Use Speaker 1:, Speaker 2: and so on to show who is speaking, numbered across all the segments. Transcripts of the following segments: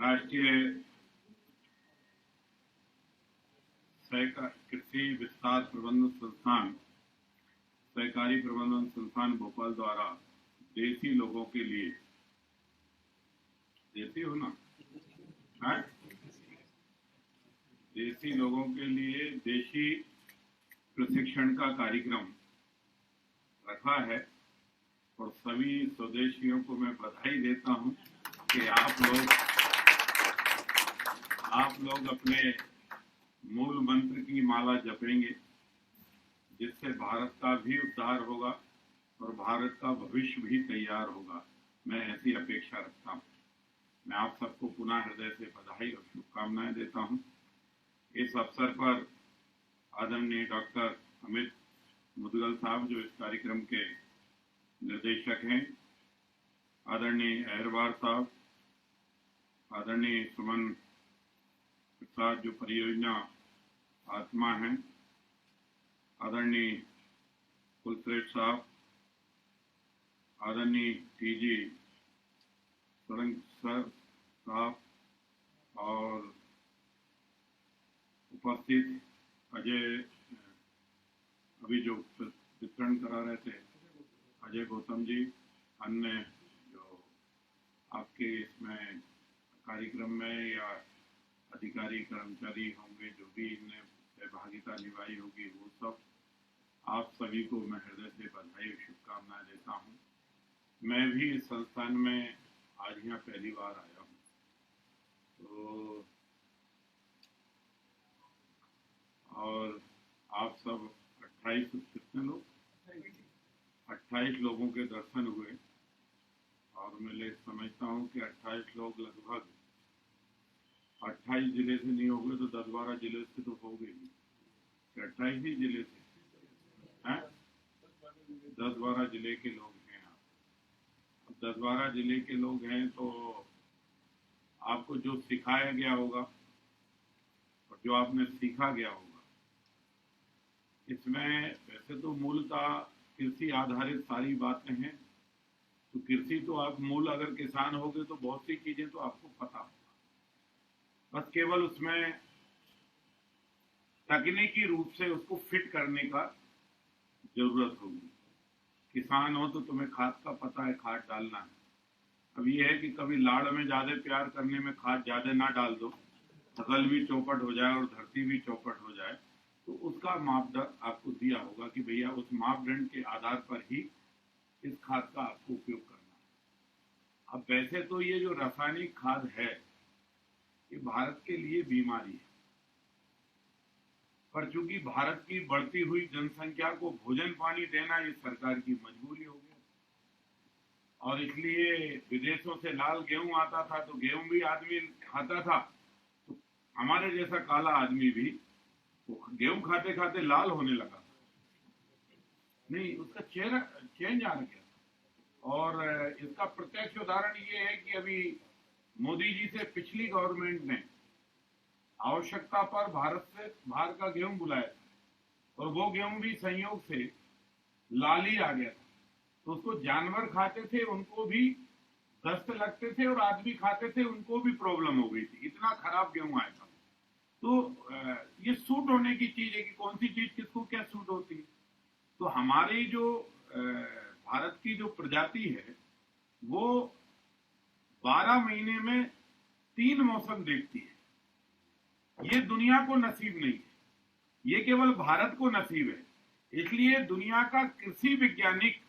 Speaker 1: राष्ट्रीय कृषि विस्तार प्रबंधन संस्थान सहकारी प्रबंधन संस्थान भोपाल द्वारा देसी लोगों के लिए, देसी हो ना, है? देसी लोगों के लिए देशी प्रशिक्षण का कार्यक्रम रखा है और सभी स्वदेशियों को मैं बधाई देता हूं कि आप लोग अपने मूल मंत्र की माला जपेंगे, जिससे भारत का भी उद्धार होगा और भारत का भविष्य भी तैयार होगा। मैं ऐसी अपेक्षा रखता हूं। मैं आप सबको पुनः हृदय से बधाई और शुभकामनाएं देता हूं। इस अवसर पर आदरणीय डॉक्टर अमित मुदगल साहब, जो इस कार्यक्रम के निर्देशक हैं, आदरणीय अहरवार साहब, आदरणीय सुमन प्रसाद जो परियोजना आत्मा हैं, आदरणीय कुलश्रेष्ठ साहब, आदरणीय टीजी सुरंग सर साहब और उपस्थित अजय, अभी जो वितरण करा रहे थे अजय गौतम जी, अन्य जो आपके इसमें कार्यक्रम में या अधिकारी कर्मचारी होंगे जो भी इनने सहभागिता निभाई होगी, वो सब आप सभी को मैं हृदय से बधाई और शुभकामनाएं देता हूं। मैं भी इस संस्थान में आज यहाँ पहली बार आया हूँ, तो और आप सब 28 कितने लोग 28 लोगों के दर्शन हुए और मैं समझता हूँ कि 28 लोग लगभग 28 जिले से नहीं हो गए तो 10-12 जिले से तो हो गए, 28 ही जिले से हैं, 10-12 जिले के लोग हैं। आप 10-12 जिले के लोग हैं तो आपको जो सिखाया गया होगा और जो आपने सीखा गया होगा, इसमें वैसे तो मूलतः कृषि आधारित सारी बातें हैं। तो कृषि तो आप मूल अगर किसान होगे तो बहुत सी चीजें तो आपको पता होगा, बस केवल उसमें तकनीकी रूप से उसको फिट करने का जरूरत होगी। किसान हो तो तुम्हें खाद का पता है, खाद डालना है। अब ये है कि कभी लाड़ में ज्यादा प्यार करने में खाद ज्यादा ना डाल दो, फसल भी चौपट हो जाए और धरती भी चौपट हो जाए, तो उसका मापदंड आपको दिया होगा कि भैया उस मापदंड के आधार पर ही इस खाद का आपको उपयोग करना है। अब वैसे तो ये जो रासायनिक खाद है ये भारत के लिए बीमारी है, पर चूंकि भारत की बढ़ती हुई जनसंख्या को भोजन पानी देना ये सरकार की मजबूरी हो गई और इसलिए विदेशों से लाल गेहूं आता था तो गेहूं भी आदमी खाता था, तो हमारे जैसा काला आदमी भी तो गेहूं खाते खाते लाल होने लगा, नहीं उसका चेहरा चेंज आ गया। और इसका प्रत्यक्ष उदाहरण ये है कि अभी मोदी जी से पिछली गवर्नमेंट ने आवश्यकता पर भारत से बाहर का गेहूं बुलाया और वो गेहूं भी संयोग से लाल ही आ गया था, तो उसको जानवर खाते थे उनको भी दस्त लगते थे और आदमी खाते थे उनको भी प्रॉब्लम हो गई थी, इतना खराब गेहूं आया था। तो ये सूट होने की चीज है कि कौन सी चीज किसको क्या सूट होती है। तो हमारी जो भारत की जो प्रजाति है वो 12 महीने में 3 मौसम देखती है। ये दुनिया को नसीब नहीं है, ये केवल भारत को नसीब है। इसलिए दुनिया का कृषि वैज्ञानिक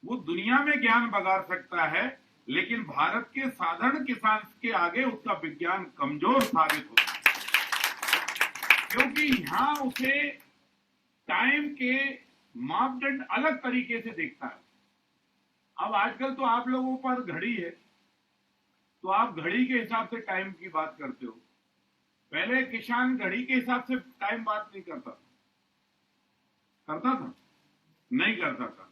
Speaker 1: वो दुनिया में ज्ञान बगाड़ सकता है, लेकिन भारत के साधारण किसान के आगे उसका विज्ञान कमजोर साबित होता है, क्योंकि यहां उसे टाइम के मापदंड अलग तरीके से देखता है। अब आजकल तो आप लोगों पर घड़ी है तो आप घड़ी के हिसाब से टाइम की बात करते हो, पहले किसान घड़ी के हिसाब से टाइम बात नहीं करता था, नहीं करता था।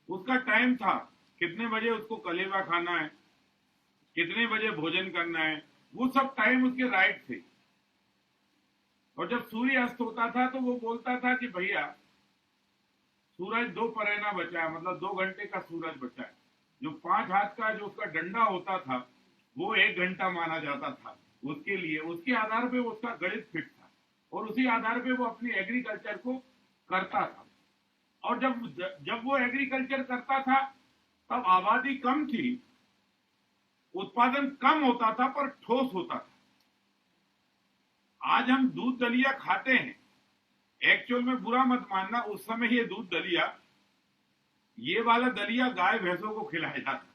Speaker 1: उसका टाइम था कितने बजे उसको कलेवा खाना है, कितने बजे भोजन करना है, वो सब टाइम उसके राइट थे। और जब सूर्य अस्त होता था तो वो बोलता था कि भैया सूरज 2 परेना बचा है, मतलब 2 घंटे का सूरज बचा है। जो 5 हाथ का जो उसका डंडा होता था वो 1 घंटा माना जाता था उसके लिए, उसके आधार पे उसका गणित फिट था और उसी आधार पे वो अपनी एग्रीकल्चर को करता था। और जब वो एग्रीकल्चर करता था तब आबादी कम थी, उत्पादन कम होता था पर ठोस होता था। आज हम दूध दलिया खाते हैं, एक्चुअल में बुरा मत मानना, उस समय ये दूध दलिया, ये वाला दलिया गाय भैंसों को खिलाया जाता था,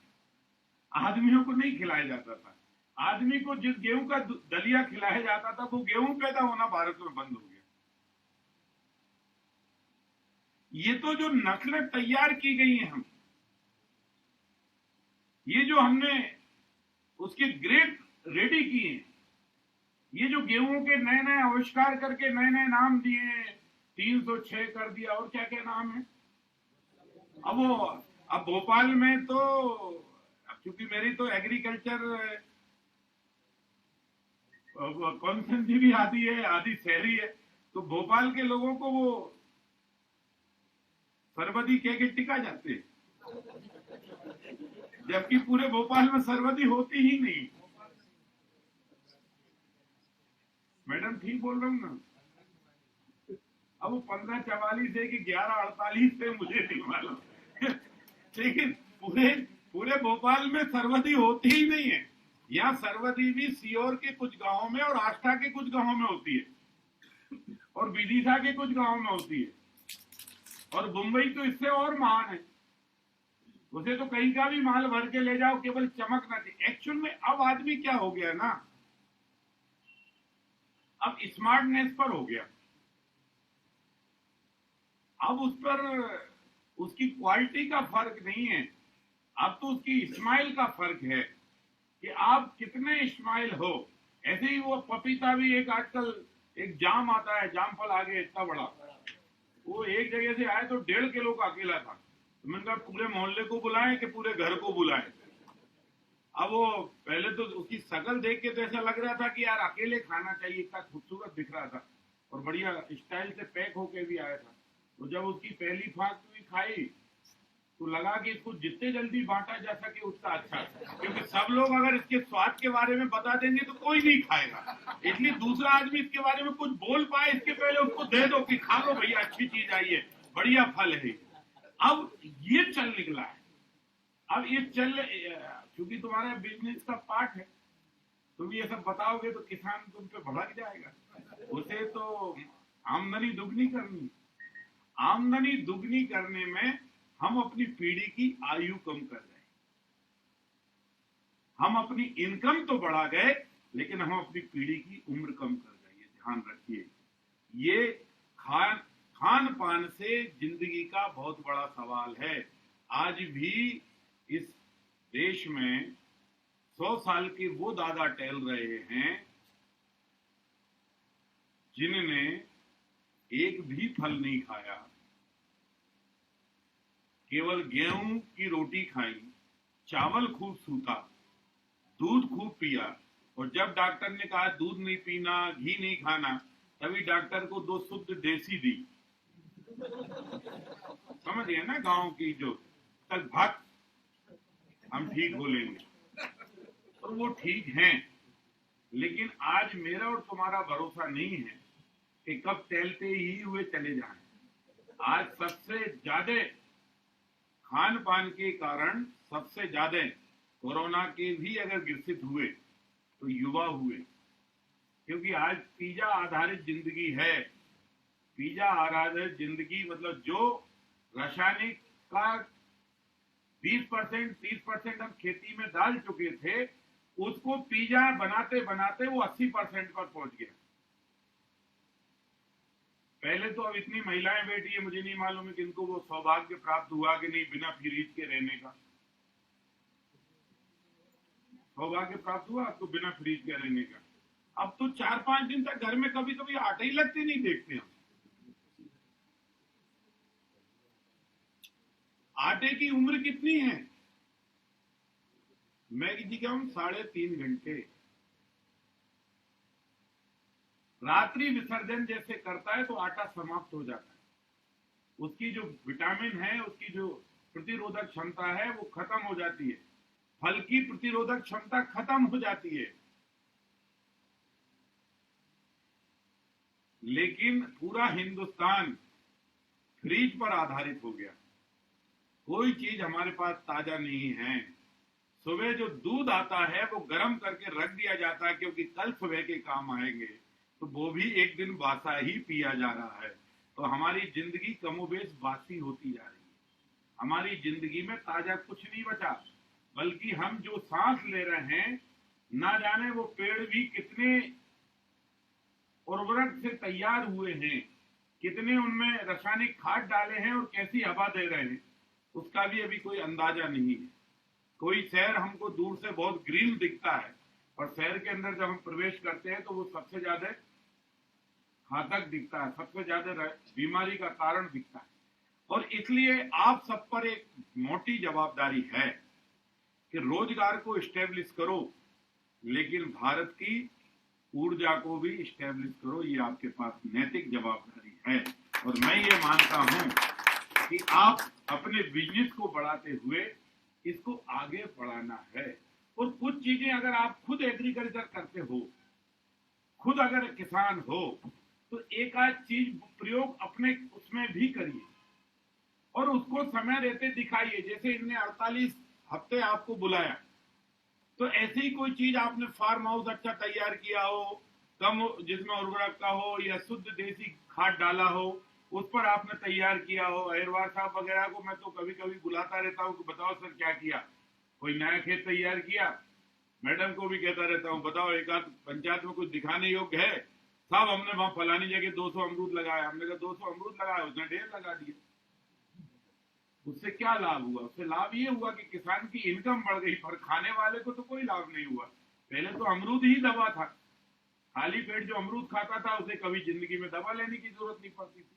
Speaker 1: आदमियों को नहीं खिलाया जाता था। आदमी को जिस गेहूं का दलिया खिलाया जाता था वो गेहूं पैदा होना भारत में बंद हो गया। ये तो जो नस्लें तैयार की गई हैं हम, ये जो हमने उसके ग्रेड रेडी किए हैं, ये जो गेहूं के नए नए आविष्कार करके नए नए नाम दिए, 306 कर दिया और क्या क्या नाम है। अब भोपाल में तो, क्योंकि मेरी तो एग्रीकल्चर कॉन्सेंट्री भी आधी है आधी शहरी है, तो भोपाल के लोगों को वो सरबदी कह के टिका जाते हैं, जबकि पूरे भोपाल में सरबदी होती ही नहीं। मैडम ठीक बोल रहा हूं ना? अब वो 1544 है कि 1148 से मुझे नहीं मालूम लेकिन पूरे भोपाल में सरबदी होती ही नहीं है। यहाँ सरबदी भी सीहोर के कुछ गांवों में और आष्टा के कुछ गांवों में होती है और विदिशा के कुछ गांवों में होती है, और मुंबई तो इससे और महान है, उसे तो कहीं का भी माल भर के ले जाओ, केवल चमकना चाहिए। एक्चुअल में अब आदमी क्या हो गया ना, अब स्मार्टनेस पर हो गया, अब उस पर उसकी क्वालिटी का फर्क नहीं है, अब तो उसकी स्माइल का फर्क है कि आप कितने स्माइल हो। ऐसे ही वो पपीता भी, एक आजकल एक जाम आता है, जामफल आ गया इतना बड़ा, वो एक जगह से आए तो 1.5 किलो का अकेला था, तो मैंने कहा पूरे मोहल्ले को बुलाएं कि पूरे घर को बुलाएं। अब वो पहले तो उसकी शकल देख के तो ऐसा लग रहा था कि यार अकेले खाना चाहिए, इतना खूबसूरत दिख रहा था और बढ़िया स्टाइल से पैक होके भी आया था। तो जब उसकी पहली फाक हुई खाई तो लगा कि इसको जितने जल्दी बांटा जा सके उतना अच्छा, क्योंकि सब लोग अगर इसके स्वाद के बारे में बता देंगे तो कोई नहीं खाएगा, इसलिए दूसरा आदमी इसके बारे में कुछ बोल पाए इसके पहले उसको दे दो कि खा लो भैया, अच्छी चीज आई है, बढ़िया फल है। अब ये चल निकला है, अब ये क्योंकि तुम्हारा बिजनेस का पार्ट है, तुम ये सब बताओगे तो किसान तुम पे भड़क जाएगा, उसे तो आमदनी दुगनी करनी, आमदनी दुगनी करने में हम अपनी पीढ़ी की आयु कम कर रहे हैं। हम अपनी इनकम तो बढ़ा गए लेकिन हम अपनी पीढ़ी की उम्र कम कर रहे हैं। ध्यान रखिए, ये खान पान से जिंदगी का बहुत बड़ा सवाल है। आज भी इस देश में 100 साल के वो दादा टहल रहे हैं जिन्होंने एक भी फल नहीं खाया, केवल गेहूं की रोटी खाई, चावल खूब सूता, दूध खूब पिया, और जब डॉक्टर ने कहा दूध नहीं पीना, घी नहीं खाना, तभी डॉक्टर को 2 शुद्ध देसी दी। समझ गए ना, गांव की जो तक भाग हम ठीक बोलेंगे और वो ठीक हैं, लेकिन आज मेरा और तुम्हारा भरोसा नहीं है कि कब टहलते ही हुए चले जाएं। आज सबसे ज्यादा खान पान के कारण सबसे ज्यादा कोरोना के भी अगर ग्रसित हुए तो युवा हुए, क्योंकि आज पिज्जा आधारित जिंदगी है। पिज्जा आधारित जिंदगी मतलब जो रासायनिक का 20% 30% हम खेती में डाल चुके थे, उसको पिज्जा बनाते बनाते वो 80% पर पहुंच गया। पहले तो अब इतनी महिलाएं बैठी है, मुझे नहीं मालूम है कि इनको वो सौभाग्य प्राप्त हुआ कि नहीं बिना फ्रीज के रहने का। सौभाग्य प्राप्त हुआ आपको बिना फ्रीज के रहने का? अब तो 4-5 दिन तक घर में कभी कभी आटे ही लगते नहीं देखते हम। आटे की उम्र कितनी है? मैं किसी का हूं 3.5 घंटे। रात्रि विसर्जन जैसे करता है तो आटा समाप्त हो जाता है, उसकी जो विटामिन है, उसकी जो प्रतिरोधक क्षमता है वो खत्म हो जाती है। फल की प्रतिरोधक क्षमता खत्म हो जाती है। लेकिन पूरा हिंदुस्तान फ्रीज पर आधारित हो गया, कोई चीज हमारे पास ताजा नहीं है। सुबह जो दूध आता है वो गर्म करके रख दिया जाता है क्योंकि कल सुबह के काम आएंगे, तो वो भी एक दिन बासा ही पिया जा रहा है। तो हमारी जिंदगी कमोबेश बासी होती जा रही है। हमारी जिंदगी में ताजा कुछ नहीं बचा, बल्कि हम जो सांस ले रहे हैं, ना जाने वो पेड़ भी कितने उर्वरक से तैयार हुए हैं, कितने उनमें रासायनिक खाद डाले हैं और कैसी हवा दे रहे हैं, उसका भी अभी कोई अंदाजा नहीं है। कोई शहर हमको दूर से बहुत ग्रीन दिखता है, और शहर के अंदर जब हम प्रवेश करते हैं तो वो सबसे ज्यादा घातक दिखता है, सबसे ज्यादा बीमारी का कारण दिखता है। और इसलिए आप सब पर एक मोटी जवाबदारी है कि रोजगार को स्टेब्लिश करो, लेकिन भारत की ऊर्जा को भी स्टेब्लिश करो। ये आपके पास नैतिक जवाबदारी है। और मैं ये मानता हूं कि आप अपने बिजनेस को बढ़ाते हुए इसको आगे बढ़ाना है। और कुछ चीजें अगर आप खुद एग्रीकल्चर करते हो, खुद अगर किसान हो, तो एक आध चीज प्रयोग अपने उसमें भी करिए और उसको समय रहते दिखाइए। जैसे इनने 48 हफ्ते आपको बुलाया, तो ऐसी कोई चीज आपने फार्म हाउस अच्छा तैयार किया हो, कम जिसमें उर्वरक का हो या शुद्ध देसी खाद डाला हो, उस पर आपने तैयार किया हो। अहिरवार साहब वगैरह को मैं तो कभी कभी बुलाता रहता हूँ कि बताओ सर क्या किया, कोई नया खेत तैयार किया। मैडम को भी कहता रहता हूँ बताओ एक आध पंचायत में कुछ दिखाने योग्य है। साहब हमने वहां फलानी जगह 200 अमरूद लगाया। हमने कहा 200 अमरूद लगाया, उसने 1.5 लगा दिए। उससे क्या लाभ हुआ? उससे लाभ ये हुआ कि किसान की इनकम बढ़ गई, पर खाने वाले को तो कोई लाभ नहीं हुआ। पहले तो अमरूद ही दवा था, खाली पेट जो अमरूद खाता था उसे कभी जिंदगी में दवा लेने की जरूरत नहीं पड़ती थी।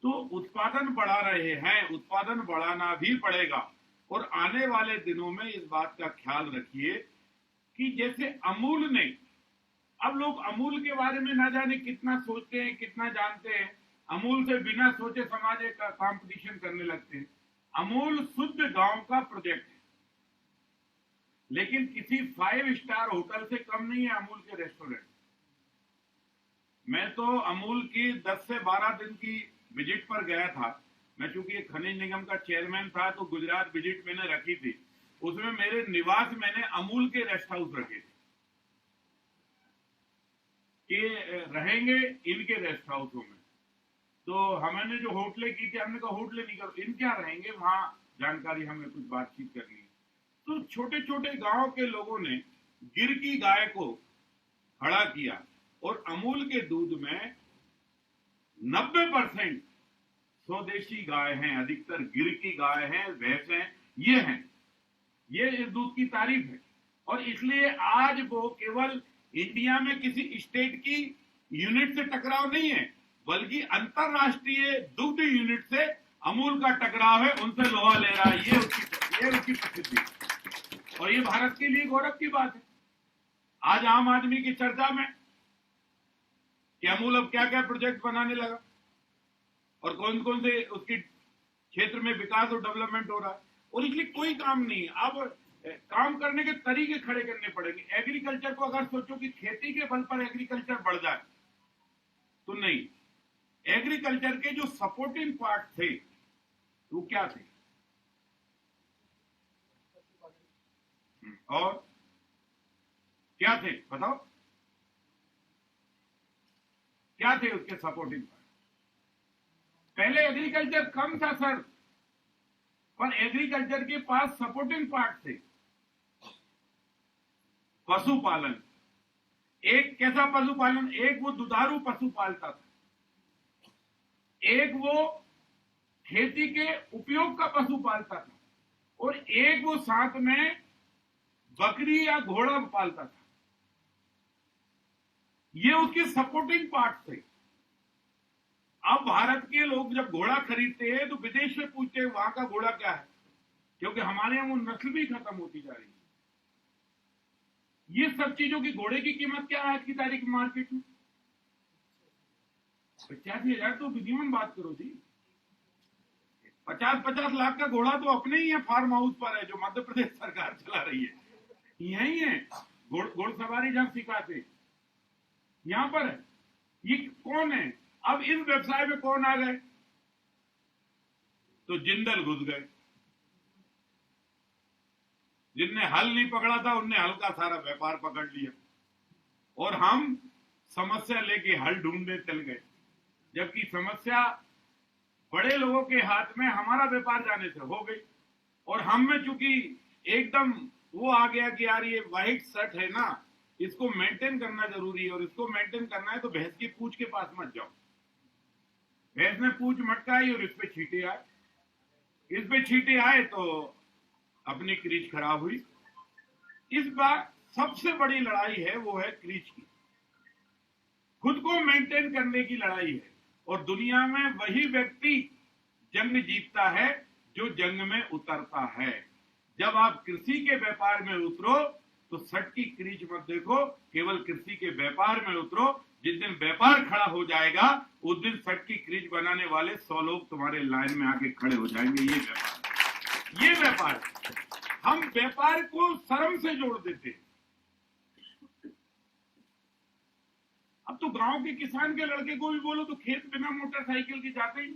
Speaker 1: तो उत्पादन बढ़ा रहे हैं, उत्पादन बढ़ाना भी पड़ेगा। और आने वाले दिनों में इस बात का ख्याल रखिए कि जैसे अमूल ने, अब लोग अमूल के बारे में ना जाने कितना सोचते हैं, कितना जानते हैं। अमूल से बिना सोचे समाज एक कंपटीशन करने लगते हैं। अमूल शुद्ध गांव का प्रोजेक्ट है, लेकिन किसी 5 स्टार होटल से कम नहीं है अमूल के रेस्टोरेंट। मैं तो अमूल की 10 से 12 दिन की विजिट पर गया था। मैं चूंकि एक खनिज निगम का चेयरमैन था, तो गुजरात विजिट मैंने रखी थी। उसमें मेरे निवास मैंने अमूल के रेस्ट हाउस रखे थे कि रहेंगे इनके रेस्ट हाउसों में। तो हमने जो होटलें की थी, हमने कहा होटलें नहीं करो, इन क्या रहेंगे, वहां जानकारी हमें कुछ बातचीत करनी है। तो छोटे छोटे गांव के लोगों ने गिर की गाय को खड़ा किया, और अमूल के दूध में 90% स्वदेशी गाय हैं, अधिकतर गिर की गाय हैं, भैंस हैं, ये हैं। ये इस दूध की तारीफ है। और इसलिए आज वो केवल इंडिया में किसी स्टेट की यूनिट से टकराव नहीं है, बल्कि अंतरराष्ट्रीय दुग्ध यूनिट से अमूल का टकराव है, उनसे लोहा ले रहा है। ये उसकी प्रसिद्धि, और ये भारत के लिए गौरव की बात है। आज आम आदमी की चर्चा में कि अमूल अब क्या क्या प्रोजेक्ट बनाने लगा और कौन कौन से उसके क्षेत्र में विकास और डेवलपमेंट हो रहा है। और इसलिए कोई काम नहीं है, अब काम करने के तरीके खड़े करने पड़ेंगे। एग्रीकल्चर को अगर सोचो कि खेती के बल पर एग्रीकल्चर बढ़ जाए, तो नहीं। एग्रीकल्चर के जो सपोर्टिंग पार्ट थे वो क्या थे, और क्या थे बताओ, क्या थे उसके सपोर्टिंग पार्ट? पहले एग्रीकल्चर कम था सर, पर एग्रीकल्चर के पास सपोर्टिंग पार्ट थे। पशुपालन, एक कैसा पशुपालन, एक वो दुधारू पशु पालता था, एक वो खेती के उपयोग का पशु पालता था, और एक वो साथ में बकरी या घोड़ा पालता था। ये उसके सपोर्टिंग पार्ट थे। अब भारत के लोग जब घोड़ा खरीदते हैं तो विदेश से पूछते हैं वहां का घोड़ा क्या है, क्योंकि हमारे यहां वो नस्ल भी खत्म होती जा रही है। ये सब चीजों की, घोड़े की कीमत क्या है आज की तारीख में मार्केट में? 85,000 तो विधिमान बात करो जी। 50-50 लाख का घोड़ा तो अपने ही है, फार्म हाउस पर है, जो मध्य प्रदेश सरकार चला रही है। यही है, घुड़सवारी जहां सिखाते यहां पर है। ये कौन है? अब इस व्यवसाय में कौन आ गए? तो जिंदल घुस गए। जिनने हल नहीं पकड़ा था उनने हल का सारा व्यापार पकड़ लिया, और हम समस्या लेके हल ढूंढने चल गए, जबकि समस्या बड़े लोगों के हाथ में हमारा व्यापार जाने से हो गई। और हम में चूंकि एकदम वो आ गया कि यार ये व्हाइट शर्ट है ना, इसको मेंटेन करना जरूरी है, और इसको मेंटेन करना है तो भैंस की पूंछ के पास मत जाओ। भैंस ने पूंछ मटकाई और इस पे छींटे आए, इस पे छींटे आए तो अपनी क्रीज खराब हुई। इस बार सबसे बड़ी लड़ाई है वो है क्रीज की, खुद को मेंटेन करने की लड़ाई है। और दुनिया में वही व्यक्ति जंग जीतता है जो जंग में उतरता है। जब आप कृषि के व्यापार में उतरो तो शर्ट की क्रीज मत देखो, केवल कृषि के व्यापार में उतरो। जिस दिन व्यापार खड़ा हो जाएगा उस दिन शर्ट की क्रीज बनाने वाले 100 लोग तुम्हारे लाइन में आके खड़े हो जाएंगे। ये व्यापार, ये व्यापार। हम व्यापार को शर्म से जोड़ देते। अब तो गांव के किसान के लड़के को भी बोलो तो खेत बिना मोटरसाइकिल के जाते ही।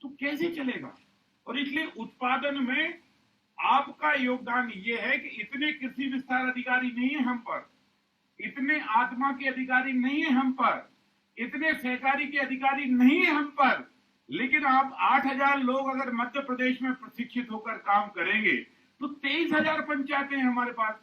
Speaker 1: तो कैसे चलेगा? और इसलिए उत्पादन में आपका योगदान यह है कि इतने कृषि विस्तार अधिकारी नहीं है हम पर, इतने आत्मा के अधिकारी नहीं है हम पर, इतने सहकारी के अधिकारी नहीं है हम पर, लेकिन आप 8,000 लोग अगर मध्य प्रदेश में प्रशिक्षित होकर काम करेंगे तो 23,000 पंचायतें हैं हमारे पास।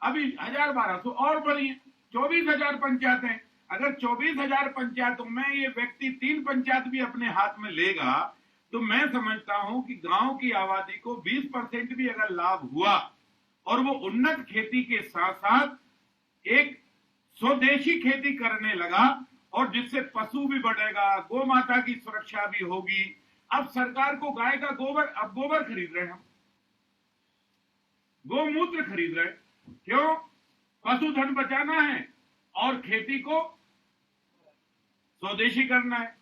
Speaker 1: अभी 1,1200 और बढ़ी, 24,000 पंचायतें। अगर 24,000 पंचायतों में ये व्यक्ति 3 पंचायत भी अपने हाथ में लेगा तो मैं समझता हूं कि गांव की आबादी को 20% भी अगर लाभ हुआ और वो उन्नत खेती के साथ साथ एक स्वदेशी खेती करने लगा, और जिससे पशु भी बढ़ेगा, गौ माता की सुरक्षा भी होगी। अब सरकार को गाय का गोबर, अब गोबर खरीद रहे हैं हम, गोमूत्र खरीद रहे। क्यों? पशुधन बचाना है और खेती को स्वदेशी करना है।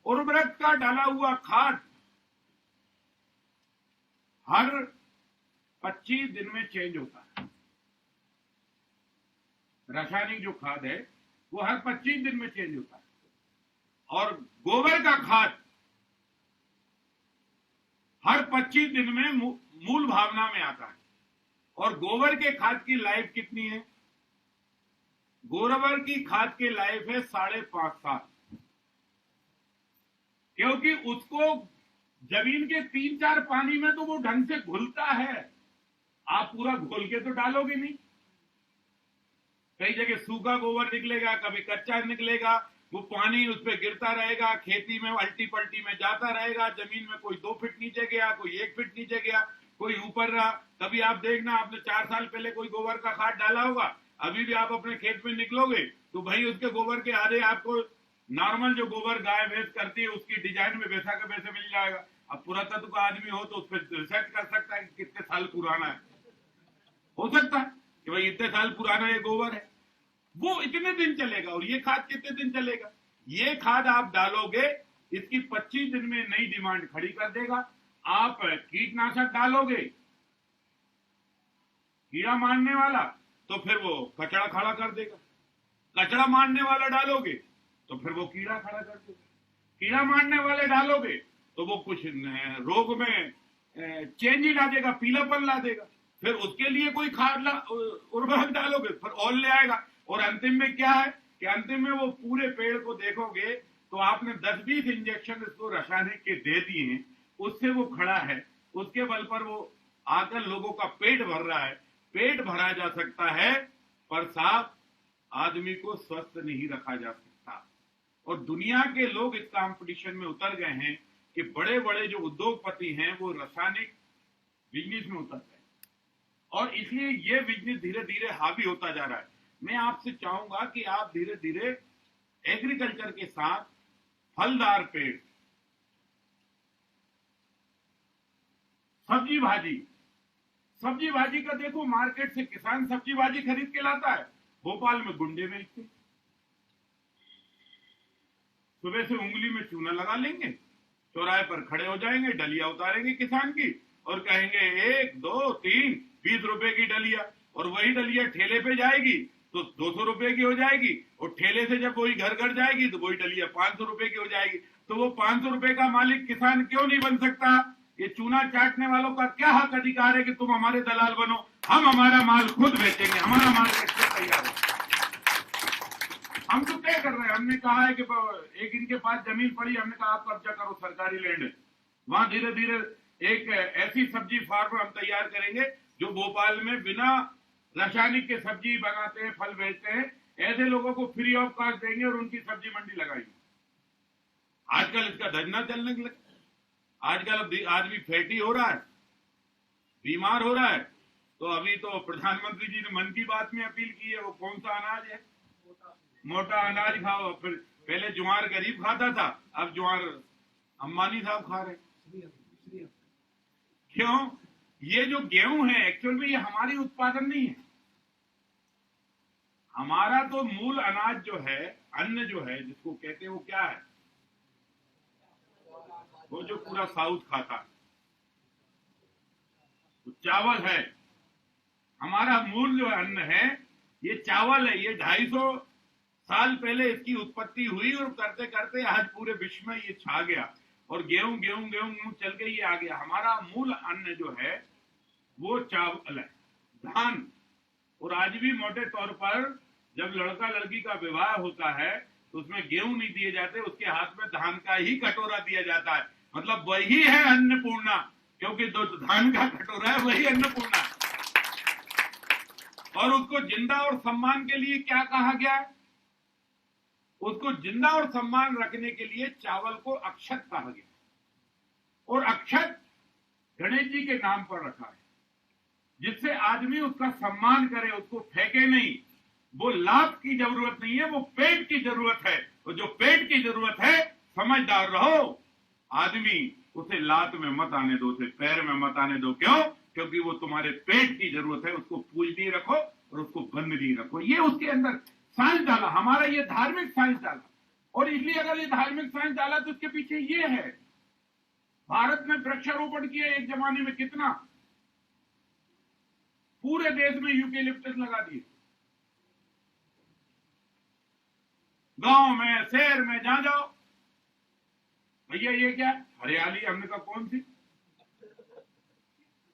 Speaker 1: उर्वरक का डाला हुआ खाद हर 25 दिन में चेंज होता है। रासायनिक जो खाद है वो हर 25 दिन में चेंज होता है, और गोबर का खाद हर 25 दिन में मूल भावना में आता है। और गोबर के खाद की लाइफ कितनी है? गोबर की खाद की लाइफ है 5.5 साल, क्योंकि उसको जमीन के 3-4 पानी में तो वो ढंग से घुलता है। आप पूरा घोल के तो डालोगे नहीं, कई जगह सूखा गोबर निकलेगा, कभी कच्चा निकलेगा, वो पानी उस पर गिरता रहेगा, खेती में अल्टी पल्टी में जाता रहेगा, जमीन में कोई 2 फीट नीचे गया, कोई 1 फीट नीचे गया, कोई ऊपर रहा। कभी आप देखना, आपने 4 साल पहले कोई गोबर का खाद डाला होगा, अभी भी आप अपने खेत में निकलोगे तो भाई उसके गोबर के आधे आपको नॉर्मल जो गोबर गाय भैंस करती है उसकी डिजाइन में वैसा का वैसे मिल जाएगा। अब पुरातत्व का आदमी हो तो उस पर रिसर्च कर सकता है कि कितने साल पुराना है, हो सकता है कि भाई इतने साल पुराना ये गोबर है, वो इतने दिन चलेगा। और ये खाद कितने दिन चलेगा? ये खाद आप डालोगे, इसकी 25 दिन में नई डिमांड खड़ी कर देगा। आप कीटनाशक डालोगे कीड़ा मारने वाला, तो फिर वो कचरा खड़ा कर देगा। कचरा मारने वाला डालोगे तो फिर वो कीड़ा खड़ा कर देगा। कीड़ा मारने वाले डालोगे तो वो कुछ रोग में चेंज ही ला देगा, पीलापन ला देगा। फिर उसके लिए कोई खाद उर्वरक डालोगे फिर और ले आएगा। और अंतिम में क्या है कि अंतिम में वो पूरे पेड़ को देखोगे तो आपने 10-20 इंजेक्शन इसको रासायनिक के दे दिए हैं, उससे वो खड़ा है, उसके बल पर वो आकर लोगों का पेट भर रहा है। पेट भरा जा सकता है पर साफ आदमी को स्वस्थ नहीं रखा जा सकता। और दुनिया के लोग इस कंपटीशन में उतर गए हैं कि बड़े बड़े जो उद्योगपति हैं वो रासायनिक बिजनेस में उतर गए, और इसलिए ये बिजनेस धीरे धीरे हावी होता जा रहा है। मैं आपसे चाहूंगा कि आप धीरे धीरे एग्रीकल्चर के साथ फलदार पेड़, सब्जी भाजी का देखो, मार्केट से किसान सब्जी भाजी खरीद के लाता है, भोपाल में गुंडे बेचते। सुबह से उंगली में चूना लगा लेंगे, चौराहे पर खड़े हो जाएंगे, डलिया उतारेंगे किसान की और कहेंगे 1 2 3 20 रुपए की डलिया, और वही डलिया ठेले पे जाएगी तो 200 रुपए की हो जाएगी, और ठेले से जब वही घर घर जाएगी तो वही डलिया 500 रुपए की हो जाएगी। तो वो 500 रुपए का मालिक किसान क्यों नहीं बन सकता? ये चूना चाटने वालों का क्या हक अधिकार है कि तुम हमारे दलाल बनो? हम हमारा माल खुद बेचेंगे, हमारा माल बेचने तैयार है। हम तो क्या कर रहे हैं, हमने कहा है कि एक इनके पास जमीन पड़ी, हमने कहा आप कब्जा करो, सरकारी लैंड है, वहां धीरे धीरे एक ऐसी सब्जी फार्म हम तैयार करेंगे जो भोपाल में बिना रासायनिक के सब्जी बनाते हैं, फल बेचते हैं, ऐसे लोगों को फ्री ऑफ कॉस्ट देंगे और उनकी सब्जी मंडी लगाएंगे। आजकल इसका धरना चलने लगा, आजकल आदमी फैटी हो रहा है, बीमार हो रहा है। तो अभी तो प्रधानमंत्री जी ने मन की बात में अपील की है, वो कौन सा अनाज है, मोटा अनाज खाओ। फिर पहले ज्वार गरीब खाता था, अब ज्वार अंबानी साहब खा रहे। क्यों? ये जो गेहूं है एक्चुअल में ये हमारी उत्पादन नहीं है। हमारा तो मूल अनाज जो है, अन्न जो है जिसको कहते हैं, वो क्या है? वो जो पूरा साउथ खाता है, वो चावल है। हमारा मूल जो अन्न है ये चावल है। ये 250 साल पहले इसकी उत्पत्ति हुई और करते करते आज पूरे विश्व में ये छा गया, और गेहूं गेहूं गेहूं चल के ये आ गया। हमारा मूल अन्न जो है वो चावल है, धान। और आज भी मोटे तौर पर जब लड़का लड़की का विवाह होता है तो उसमें गेहूं नहीं दिए जाते, उसके हाथ में धान का ही कटोरा दिया जाता है। मतलब वही है अन्नपूर्णा, क्योंकि जो धान का कटोरा है वही अन्नपूर्णा है। और उसको जिंदा और सम्मान के लिए क्या कहा गया है? उसको जिंदा और सम्मान रखने के लिए चावल को अक्षत कहा गया, और अक्षत गणेश जी के नाम पर रखा है, जिससे आदमी उसका सम्मान करे, उसको फेंके नहीं। वो लाभ की जरूरत नहीं है, वो पेट की जरूरत है। और जो पेट की जरूरत है, समझदार रहो, आदमी उसे लात में मत आने दो, उसे पैर में मत आने दो। क्यों? क्योंकि वो तुम्हारे पेट की जरूरत है, उसको पूजनी रखो और उसको बंद नहीं रखो। ये उसके अंदर साइंस डाला, हमारा ये धार्मिक साइंस डाला। और इसलिए अगर ये धार्मिक साइंस डाला तो उसके पीछे ये है, भारत में वृक्षारोपण किया एक जमाने में, कितना पूरे देश में यूकेलिप्टस लगा दिए, गांव में शहर में जहां जाओ, भैया ये क्या हरियाली? हमने कहा कौन सी?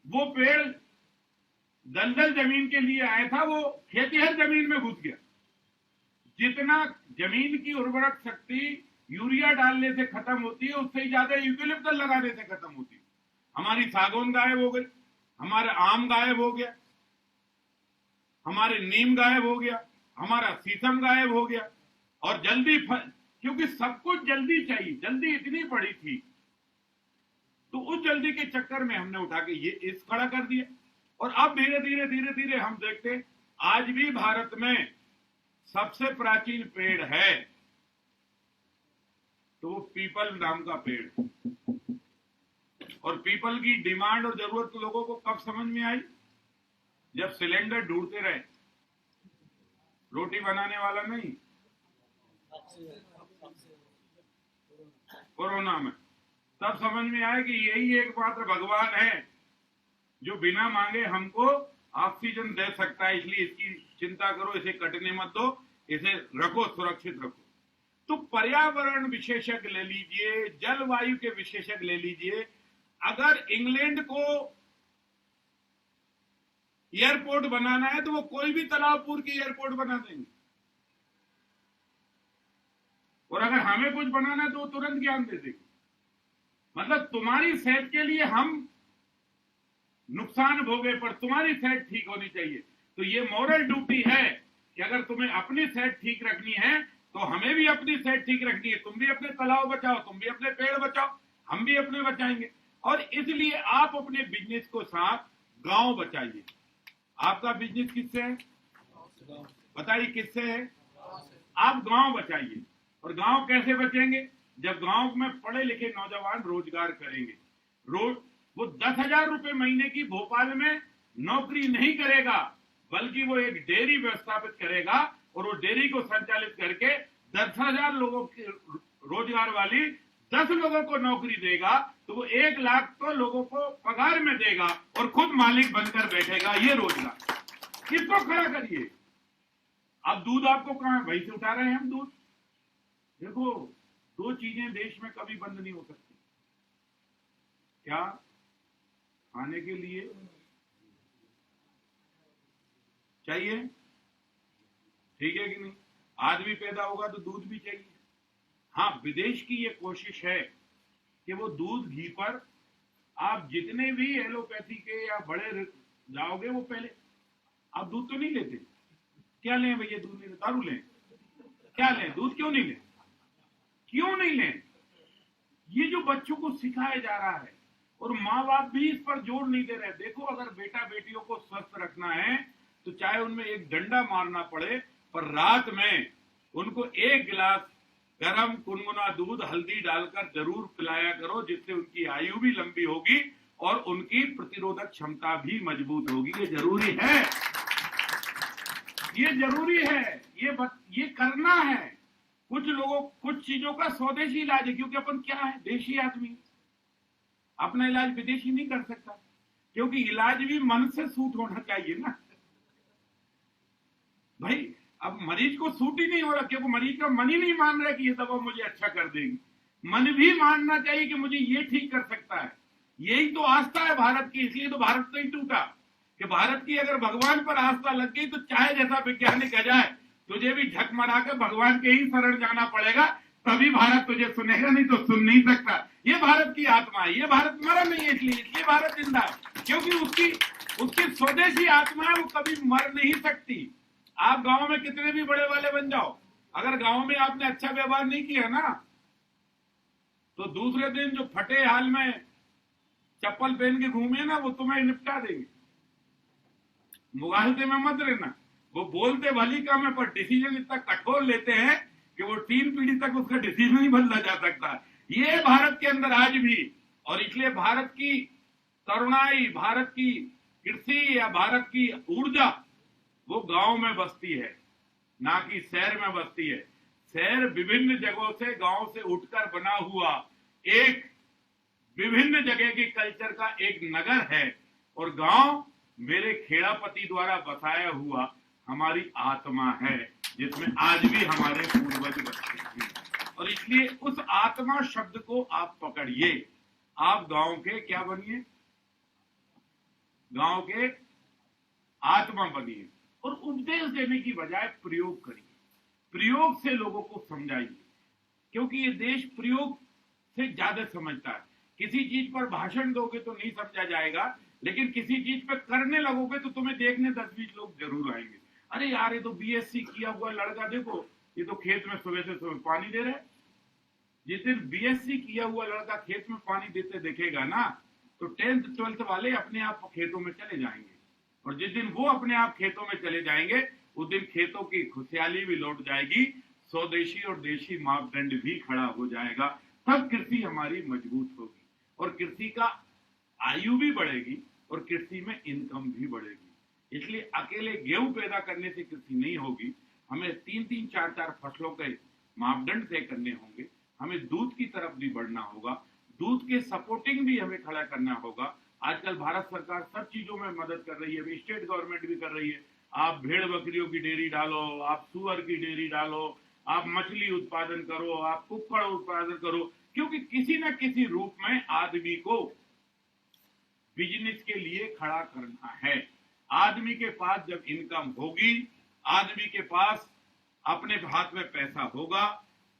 Speaker 1: वो पेड़ दलदल जमीन के लिए आया था, वो खेतीहर जमीन में घुस गया। जितना जमीन की उर्वरक शक्ति यूरिया डालने से खत्म होती है, उससे ही ज्यादा यूकेलिप्टस लगाने से खत्म होती है। हमारी सागौन गायब हो गई, हमारा आम गायब हो गया, हमारे नीम गायब हो गया, हमारा शीशम गायब हो गया। और जल्दी क्योंकि सब कुछ जल्दी चाहिए, जल्दी इतनी पड़ी थी, तो उस जल्दी के चक्कर में हमने उठा के ये इस खड़ा कर दिया। और अब धीरे धीरे हम देखते, आज भी भारत में सबसे प्राचीन पेड़ है तो वो पीपल नाम का पेड़ है। और पीपल की डिमांड और जरूरत लोगों को कब समझ में आई? जब सिलेंडर ढूंढते रहे, रोटी बनाने वाला नहीं, कोरोना में, तब समझ में आया कि यही एकमात्र भगवान है जो बिना मांगे हमको ऑक्सीजन दे सकता है। इसलिए इसकी चिंता करो, इसे कटने मत दो, इसे रखो, सुरक्षित रखो। तो पर्यावरण विशेषज्ञ ले लीजिए, जलवायु के विशेषज्ञ ले लीजिए, अगर इंग्लैंड को एयरपोर्ट बनाना है तो वो कोई भी तालाबपुर की एयरपोर्ट बना देंगे, और अगर हमें कुछ बनाना है तो वो तुरंत ज्ञान दे देंगे। मतलब तुम्हारी सेहत के लिए हम नुकसान भोगे, पर तुम्हारी सेहत ठीक होनी चाहिए। तो ये मॉरल ड्यूटी है कि अगर तुम्हें अपनी सेहत ठीक रखनी है तो हमें भी अपनी सेहत ठीक रखनी है। तुम भी अपने तालाब बचाओ, तुम भी अपने पेड़ बचाओ, हम भी अपने बचाएंगे। और इसलिए आप अपने बिजनेस को साथ गांव बचाइए। आपका बिजनेस किससे है? बताइए किससे है? आप गांव बचाइए। और गांव कैसे बचेंगे? जब गांव में पढ़े लिखे नौजवान रोजगार करेंगे। वो 10,000 रुपए महीने की भोपाल में नौकरी नहीं करेगा, बल्कि वो एक डेयरी व्यवस्थापित करेगा, और वो डेयरी को संचालित करके 10,000 लोगों की रोजगार वाली 10 लोगों को नौकरी देगा तो वो 1 लाख तो लोगों को पगार में देगा और खुद मालिक बनकर बैठेगा। ये रोजगार किसको खड़ा करिए। अब दूध आपको कहां, वहीं से उठा रहे हैं हम दूध। देखो 2 चीजें देश में कभी बंद नहीं हो सकती। क्या? खाने के लिए चाहिए, ठीक है कि नहीं? आदमी पैदा होगा तो दूध भी चाहिए। हाँ, विदेश की ये कोशिश है कि वो दूध घी पर आप जितने भी एलोपैथी के या बड़े जाओगे वो पहले आप दूध तो नहीं लेते। क्या लें भैया? दूध नहीं, दारू लें? क्या लें? दूध क्यों नहीं लें? क्यों नहीं लें? ये जो बच्चों को सिखाया जा रहा है और माँ बाप भी इस पर जोर नहीं दे रहे। देखो अगर बेटा बेटियों को स्वस्थ रखना है तो चाहे उनमें एक डंडा मारना पड़े, पर रात में उनको 1 गिलास गरम गुनगुना दूध हल्दी डालकर जरूर पिलाया करो, जिससे उनकी आयु भी लंबी होगी और उनकी प्रतिरोधक क्षमता भी मजबूत होगी। ये जरूरी है, ये जरूरी है, ये करना है। कुछ लोगों, कुछ चीजों का स्वदेशी इलाज है, क्योंकि अपन क्या है, देशी आदमी, अपना इलाज विदेशी नहीं कर सकता, क्योंकि इलाज भी मन से सूट होना चाहिए ना भाई। अब मरीज को सूट ही नहीं हो रहा क्योंकि मरीज का मन ही नहीं मान रहा कि ये दवा मुझे अच्छा कर देगी। मन भी मानना चाहिए कि मुझे ये ठीक कर सकता है। यही तो आस्था है भारत की, इसलिए तो भारत नहीं टूटा कि भारत की अगर भगवान पर आस्था लग गई तो चाहे जैसा वैज्ञानिक आ जाए, तुझे भी झक मारा के भगवान के ही शरण जाना पड़ेगा, तभी भारत तुझे सुनेगा, नहीं तो सुन नहीं सकता। ये भारत की आत्मा है। ये भारत मरा नहीं है, इसलिए भारत जिंदा है, क्योंकि उसकी स्वदेशी आत्मा है, वो कभी मर नहीं सकती। आप गांव में कितने भी बड़े वाले बन जाओ, अगर गांव में आपने अच्छा व्यवहार नहीं किया ना, तो दूसरे दिन जो फटे हाल में चप्पल पहन के घूमे ना, वो तुम्हें निपटा देंगे। मुगालते में मत रहना। वो बोलते भली कम है, पर डिसीजन इतना कठोर लेते हैं कि वो 3 पीढ़ी तक उसका डिसीजन नहीं बदला जा सकता। ये भारत के अंदर आज भी, और इसलिए भारत की तरुणाई, भारत की कृषि या भारत की ऊर्जा वो गांव में बसती है, ना कि शहर में बसती है। शहर विभिन्न जगहों से, गांव से उठकर बना हुआ एक विभिन्न जगह की कल्चर का एक नगर है, और गांव मेरे खेड़ापति द्वारा बसाया हुआ हमारी आत्मा है, जिसमें आज भी हमारे पूर्वज बसते हैं। और इसलिए उस आत्मा शब्द को आप पकड़िए। आप गांव के क्या बनिए? गांव के आत्मा बनिए, और उपदेश देने की बजाय प्रयोग करिए। प्रयोग से लोगों को समझाइए, क्योंकि ये देश प्रयोग से ज्यादा समझता है। किसी चीज पर भाषण दोगे तो नहीं समझा जाएगा, लेकिन किसी चीज पर करने लगोगे तो तुम्हें देखने 10-20 लोग जरूर आएंगे। अरे यार, ये तो बीएससी किया हुआ लड़का, देखो ये तो खेत में सुबह से सुबह पानी दे रहा है। जिस दिन बीएससी किया हुआ लड़का खेत में पानी देते दिखेगा ना, तो 10th 12th वाले अपने आप खेतों में चले जाएंगे, और जिस दिन वो अपने आप खेतों में चले जाएंगे, उस दिन खेतों की खुशहाली भी लौट जाएगी, स्वदेशी और देशी मापदंड भी खड़ा हो जाएगा। तब कृषि हमारी मजबूत होगी, और कृषि का आयु भी बढ़ेगी, और कृषि में इनकम भी बढ़ेगी। इसलिए अकेले गेहूं पैदा करने से कृषि नहीं होगी, हमें 3-3, 4-4 फसलों के मापदंड तय करने होंगे। हमें दूध की तरफ भी बढ़ना होगा, दूध के सपोर्टिंग भी हमें खड़ा करना होगा। आजकल भारत सरकार सब चीजों में मदद कर रही है, स्टेट गवर्नमेंट भी कर रही है। आप भेड़ बकरियों की डेयरी डालो, आप सुअर की डेयरी डालो, आप मछली उत्पादन करो, आप कुक्कड़ उत्पादन करो, क्योंकि किसी न किसी रूप में आदमी को बिजनेस के लिए खड़ा करना है। आदमी के पास जब इनकम होगी, आदमी के पास अपने हाथ में पैसा होगा,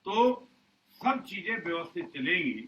Speaker 1: तो सब चीजें व्यवस्थित चलेंगी।